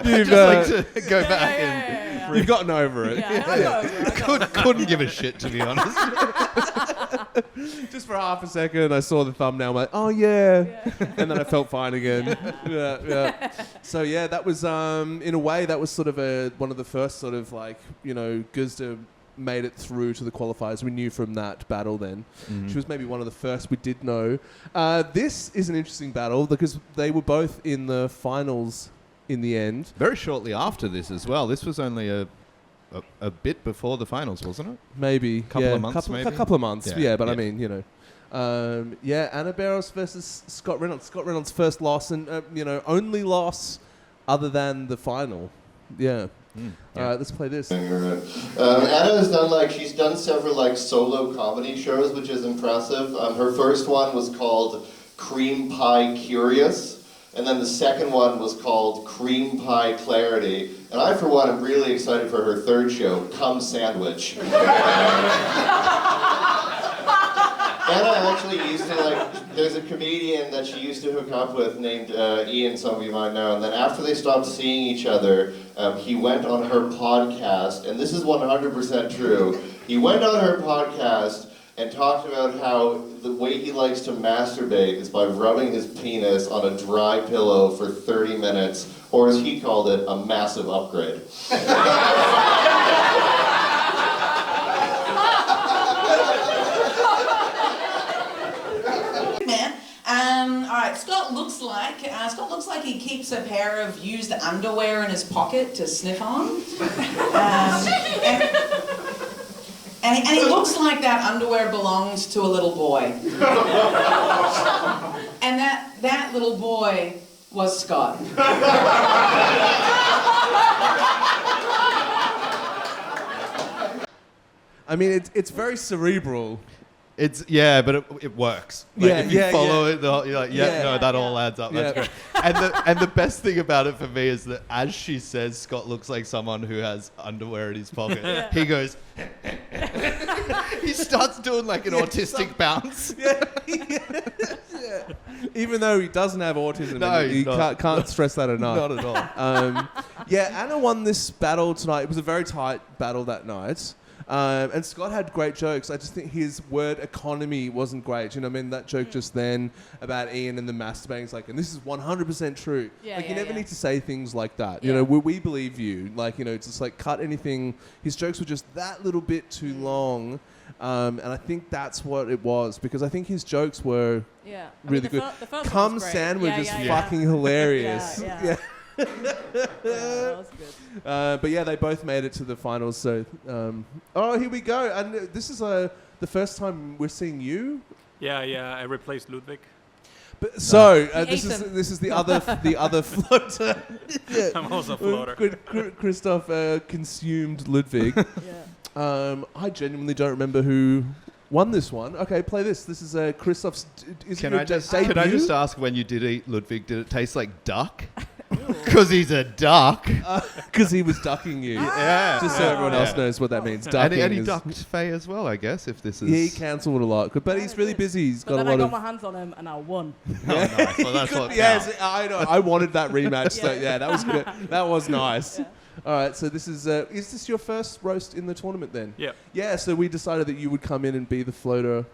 You've just like to go back and you've gotten over it. Yeah, I got over it. Couldn't give a shit, to be honest. Just for half a second, I saw the thumbnail. I'm like, oh yeah, and then I felt fine again. Yeah. So yeah, that was in a way that was sort of one of the first sort of like Guzda made it through to the qualifiers. We knew from that battle then. Mhm. She was maybe one of the first we did know. This is an interesting battle because they were both in the finals in the end. Very shortly after this as well. This was only a bit before the finals, wasn't it? Maybe. Couple of months, maybe? Couple of months, Yeah, but I yeah. mean, Anna Barros versus Scott Reynolds. Scott Reynolds' first loss and, only loss other than the final. Yeah. All right, let's play this. Anna has she's done several solo comedy shows, which is impressive. Her first one was called Cream Pie Curious, and then the second one was called Cream Pie Clarity. And I, for one, am really excited for her third show, Cum Sandwich. Anna actually used to there's a comedian that she used to hook up with named Ian, some of you might know, and then after they stopped seeing each other, he went on her podcast, and this is 100% true, he went on her podcast and talked about how the way he likes to masturbate is by rubbing his penis on a dry pillow for 30 minutes, or as he called it, a massive upgrade. Alright, Scott looks like he keeps a pair of used underwear in his pocket to sniff on. And he looks like that underwear belongs to a little boy. And that little boy was Scott. I mean, it's very cerebral. But it works. If you follow it, you're like, that all adds up. That's great. And the best thing about it for me is that as she says Scott looks like someone who has underwear in his pocket, he goes, he starts doing like an autistic bounce. Even though he doesn't have autism, No, and he's you not. can't stress that enough. Not at all. Anna won this battle tonight. It was a very tight battle that night. And Scott had great jokes. I just think his word economy wasn't great. That joke just then about Ian and the masturbating is and this is 100% true. You never need to say things like that. We believe you. Just cut anything. His jokes were just that little bit too long. And I think that's what it was, because I think his jokes were really good. The first Cum one was great. Sandwich is fucking hilarious. Yeah. That was good. But they both made it to the finals. So, here we go. And this is the first time we're seeing you. Yeah, I replaced Ludwig. But this is the other floater. I'm also a floater. Christoph consumed Ludwig. I genuinely don't remember who won this one. Okay, play this. This is Christoph's. Can I just ask, when you did eat Ludwig, did it taste like duck? Because he's a duck. Because he was ducking you. Just so everyone else knows what that means. Ducking and he ducked Faye as well, I guess, if this is... Yeah, he cancelled a lot. But he's really busy. He's got a lot I got of... my hands on him and I won. Nice. Well, that's what Yes, I know. I wanted that rematch. So that was good. That was nice. Yeah. All right, so this is this your first roast in the tournament then? Yeah. Yeah, so we decided that you would come in and be the floater,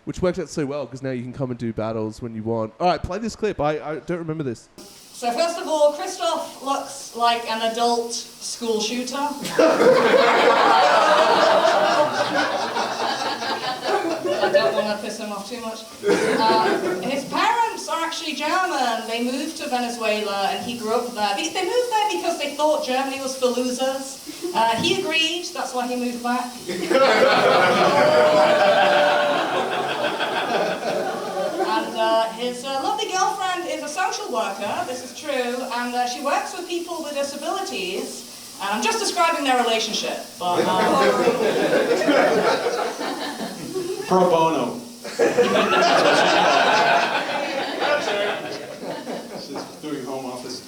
which worked out so well because now you can come and do battles when you want. All right, play this clip. I don't remember this. So first of all, Christoph looks like an adult school shooter. don't want to piss him off too much. His parents are actually German. They moved to Venezuela and he grew up there. They moved there because they thought Germany was for losers. He agreed, that's why he moved back. And his lovely girlfriend is a social worker, this is true, and she works with people with disabilities. And I'm just describing their relationship, but... Pro bono. She's doing home office.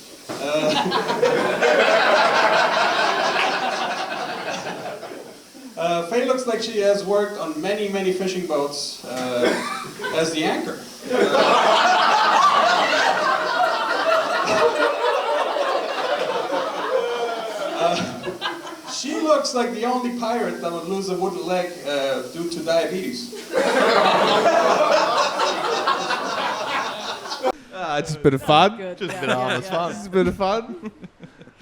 Faye looks like she has worked on many, many fishing boats as the anchor. She looks like the only pirate that would lose a wooden leg due to diabetes. Just a bit of fun. Good. Just a bit of honest fun. Just a bit of fun.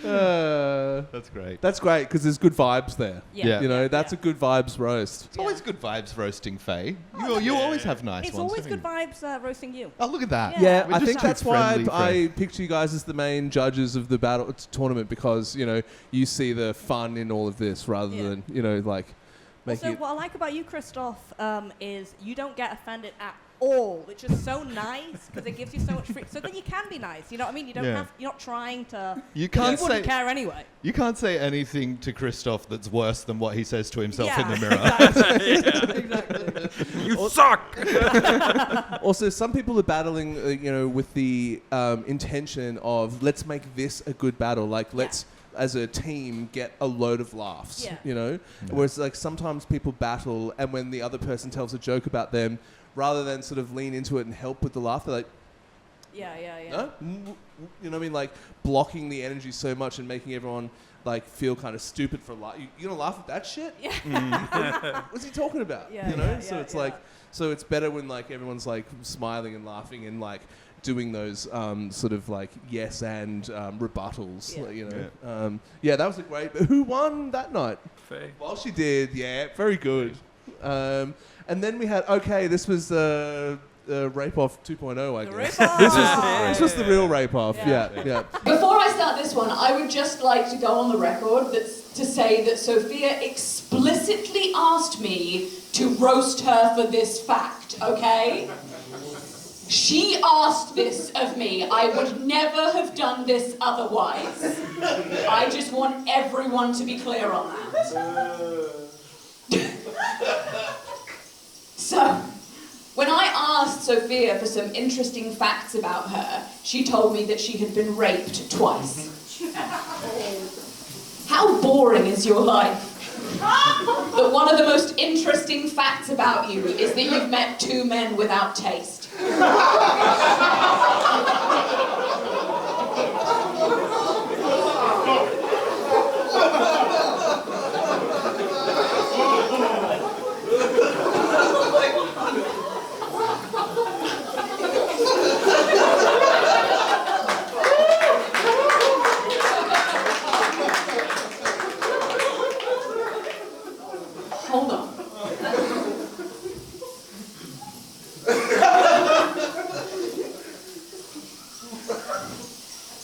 That's great. That's great because there's good vibes there. Yeah. You know, that's a good vibes roast. It's always good vibes roasting Faye. You always have nice It's ones. always haven't good vibes roasting you. Oh, look at that. Yeah, We're I just think two that's why friendly I picked you guys as the main judges of the battle tournament because, you know, you see the fun in all of this rather than, you know, like making Also, it... what I like about you, Christoph, is you don't get offended at all, which is so nice because it gives you so much free. So then you can be nice. You know what I mean? You don't Yeah. have. You're not trying to. You can't You wouldn't say- care anyway. You can't say anything to Christoph that's worse than what he says to himself in the mirror. Exactly. You suck! Also, some people are battling, you know, with the intention of let's make this a good battle. Like, let's, as a team, get a load of laughs. Yeah. You know, whereas like sometimes people battle, and when the other person tells a joke about them, rather than sort of lean into it and help with the laugh, they're like, Yeah. no? You know what I mean? Like blocking the energy so much and making everyone like feel kind of stupid for laugh. You gonna laugh at that shit? Yeah. What's he talking about? Yeah, you know? yeah, So yeah, it's like, so it's better when like everyone's like smiling and laughing and like doing those sort of like yes and rebuttals. Yeah. Like, you know? That was a great. Who won that night? Faye. Well, she did. Yeah, very good. And then we had this was Rape Off 2.0, I guess. This was the real Rape Off. Yeah. Before I start this one, I would just like to go on the record to say that Sophia explicitly asked me to roast her for this fact, okay? She asked this of me. I would never have done this otherwise. I just want everyone to be clear on that. So, when I asked Sophia for some interesting facts about her, she told me that she had been raped twice. How boring is your life? That one of the most interesting facts about you is that you've met two men without taste. Hold on.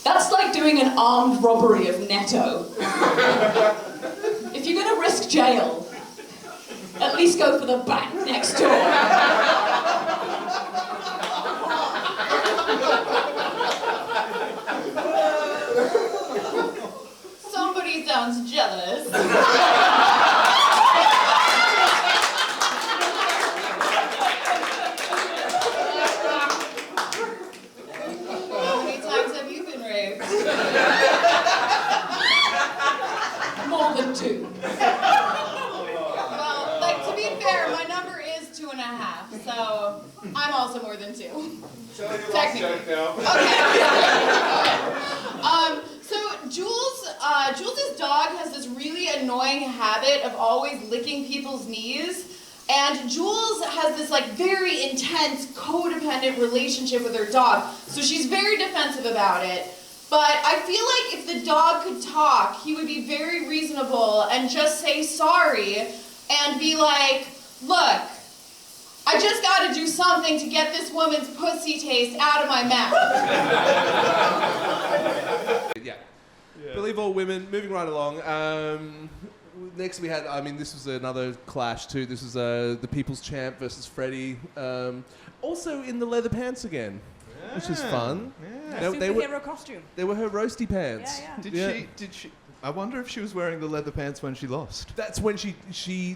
That's like doing an armed robbery of Netto. If you're gonna risk jail, at least go for the bank next door. Somebody sounds jealous. How many times have you been raped? More than two. Well, like, to be fair, my number is 2.5, so I'm also more than 2. Technically. So Jules' dog has this really annoying habit of always licking people's knees. And Jules has this like very intense codependent relationship with her dog. So she's very defensive about it. But I feel like if the dog could talk, he would be very reasonable and just say sorry and be like, look, I just gotta do something to get this woman's pussy taste out of my mouth. Yeah. Believe all women. Moving right along. Next we had, I mean, this was another clash too. This was the People's Champ versus Freddie. Also in the leather pants again, which is fun. Yeah. Superhero costume. They were her roasty pants. Yeah. Did she? I wonder if she was wearing the leather pants when she lost. That's when she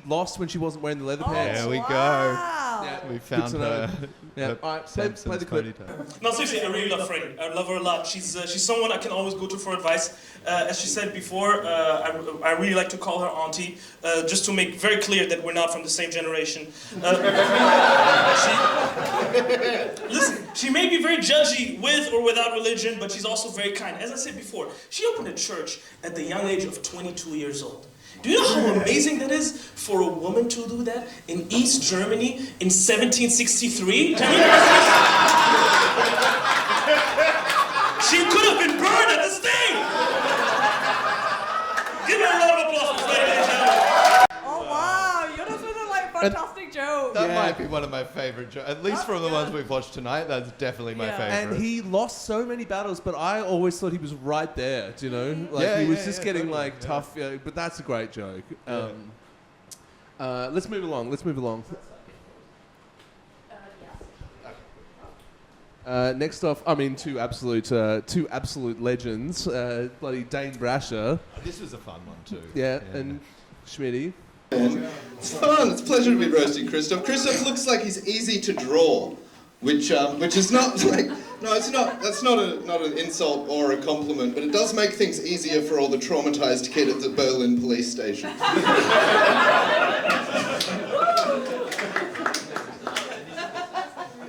lost when she wasn't wearing the leather pants. There we go. Yeah. We found her. Yeah. All right, play the clip. No, seriously, I really love Freddie. I love her a lot. She's someone I can always go to for advice. As she said before, I really like to call her auntie, just to make very clear that we're not from the same generation. Listen, she may be very judgy with or without religion, but she's also very kind. As I said before, she opened a church at the young age of 22 years old. Do you know how amazing that is for a woman to do that in East Germany in 1763? Can you imagine? She could have been burned at the stake! Give her a round of applause, ladies and gentlemen. Oh wow, you're just with a fantastic joke. That might be one of my favorite jokes. At least from the ones we've watched tonight, that's definitely my favorite. And he lost so many battles, but I always thought he was right there. Do you know? Like he was just getting tough. Yeah, but that's a great joke. Let's move along. Next off, I mean, two absolute legends. Bloody Dane Brasher. This was a fun one too. Yeah. And Schmitty. It's fun. It's a pleasure to be roasting Christoph. Christoph looks like he's easy to draw, which is not like it's not. That's not an insult or a compliment, but it does make things easier for all the traumatized kid at the Berlin police station.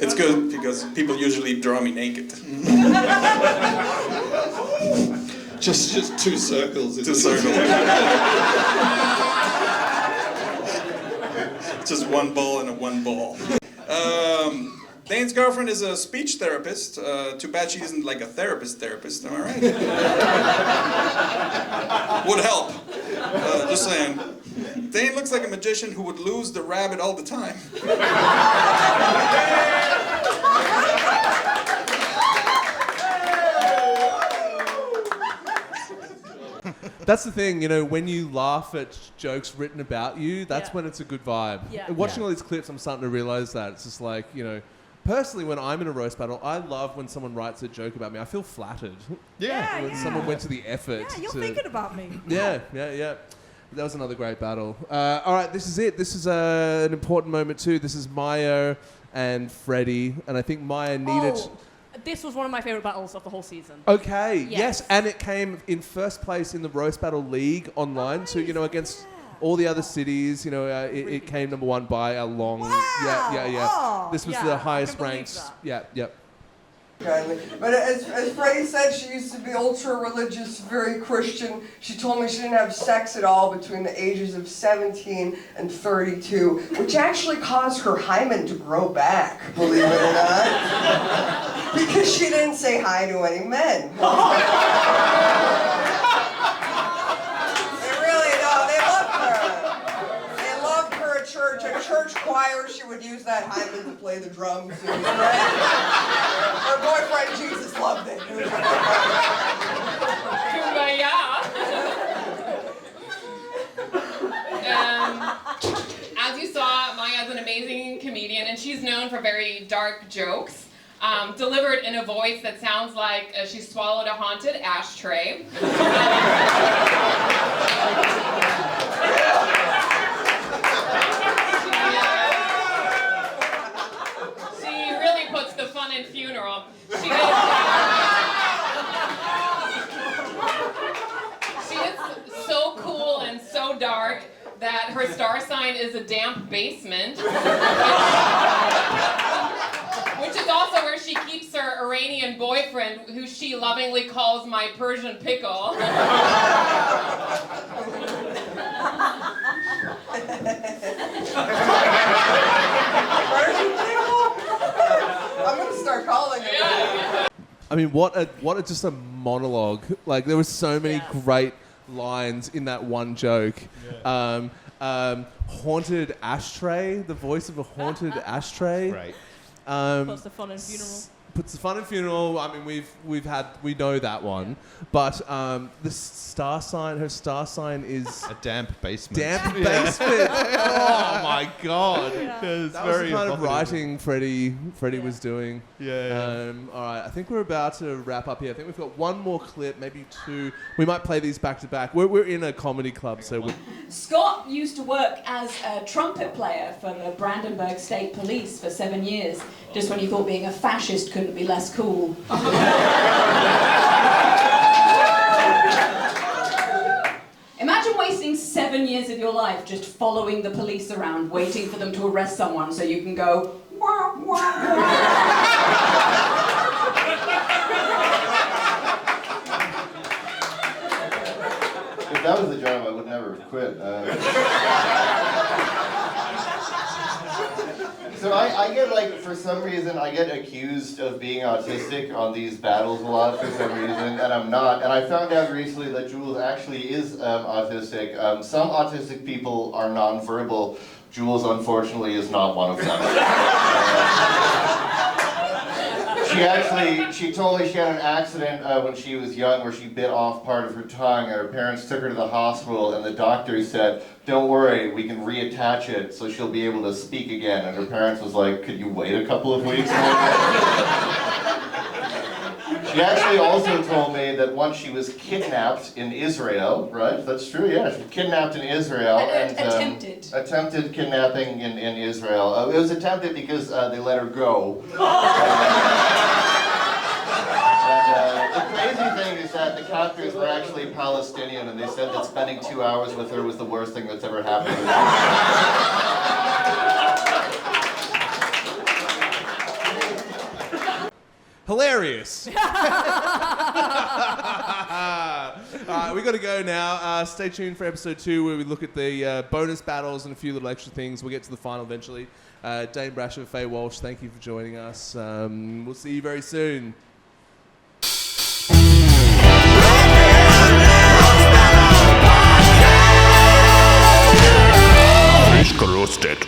It's good because people usually draw me naked. just two circles. Two circles. Just one ball and a one ball. Dane's girlfriend is a speech therapist. Too bad she isn't like a therapist, am I right? Would help. Just saying. Dane looks like a magician who would lose the rabbit all the time. That's the thing, you know, when you laugh at jokes written about you, that's when it's a good vibe. Yeah. Watching all these clips, I'm starting to realize that. It's just like, you know, personally, when I'm in a roast battle, I love when someone writes a joke about me. I feel flattered. When someone went to the effort. Yeah, you're thinking about me. Yeah. That was another great battle. All right, this is it. This is an important moment too. This is Maya and Freddie, and I think Maya needed... This was one of my favorite battles of the whole season. Okay, yes, and it came in first place in the Roast Battle League online, so, you know, against all the other cities, you know, it came number one by a long... Wow. Yeah. Oh, this was the highest ranked... Yep. But as Freddie said, she used to be ultra-religious, very Christian. She told me she didn't have sex at all between the ages of 17 and 32, which actually caused her hymen to grow back, believe it or not, because she didn't say hi to any men. They really don't. They loved her. They loved her at church. At church choir, she would use that hymen to play the drums. It was great. Her boyfriend Jesus loved it. As you saw, Maya's an amazing comedian, and she's known for very dark jokes, delivered in a voice that sounds like she swallowed a haunted ashtray. She really puts the fun in funeral. She is so cool and so dark that her star sign is a damp basement, which is also where she keeps her Iranian boyfriend, who she lovingly calls my Persian pickle. I'm gonna start calling it. I mean, what a just a monologue. Like, there were so many great lines in that one joke. haunted ashtray, the voice of a haunted ashtray. Right. Puts the fun in funeral. Puts the fun in funeral. I mean, we know that one, but the star sign, her star sign is a damp basement. Damp basement. Oh my God! Yeah, it's that was very the kind of evocative. writing Freddie was doing. Yeah. All right, I think we're about to wrap up here. I think we've got one more clip, maybe two. We might play these back to back. We're in a comedy club, so we. Scott used to work as a trumpet player for the Brandenburg State Police for 7 years, just when you thought being a fascist couldn't be less cool. Imagine wasting 7 years of your life just following the police around, waiting for them to arrest someone so you can go, wah, wah, If that was the job, I would never have quit. So I get, like, for some reason, I get accused of being autistic on these battles a lot for some reason, and I'm not. And I found out recently that Jules actually is autistic. Some autistic people are nonverbal. Jules, unfortunately, is not one of them. She told me she had an accident when she was young where she bit off part of her tongue, and her parents took her to the hospital, and the doctor said, "Don't worry, we can reattach it so she'll be able to speak again." And her parents was like, "Could you wait a couple of weeks?" She actually also told me that once she was kidnapped in Israel, right? That's true, yeah. She was kidnapped in Israel. Attempted kidnapping in Israel. It was attempted because they let her go. The crazy thing is that the captors were actually Palestinian, and they said that spending 2 hours with her was the worst thing that's ever happened to them. Hilarious. We got to go now. Stay tuned for episode 2 where we look at the bonus battles and a few little extra things. We'll get to the final eventually. Dane Brasher, Faye Walsh, thank you for joining us. We'll see you very soon. Roasted.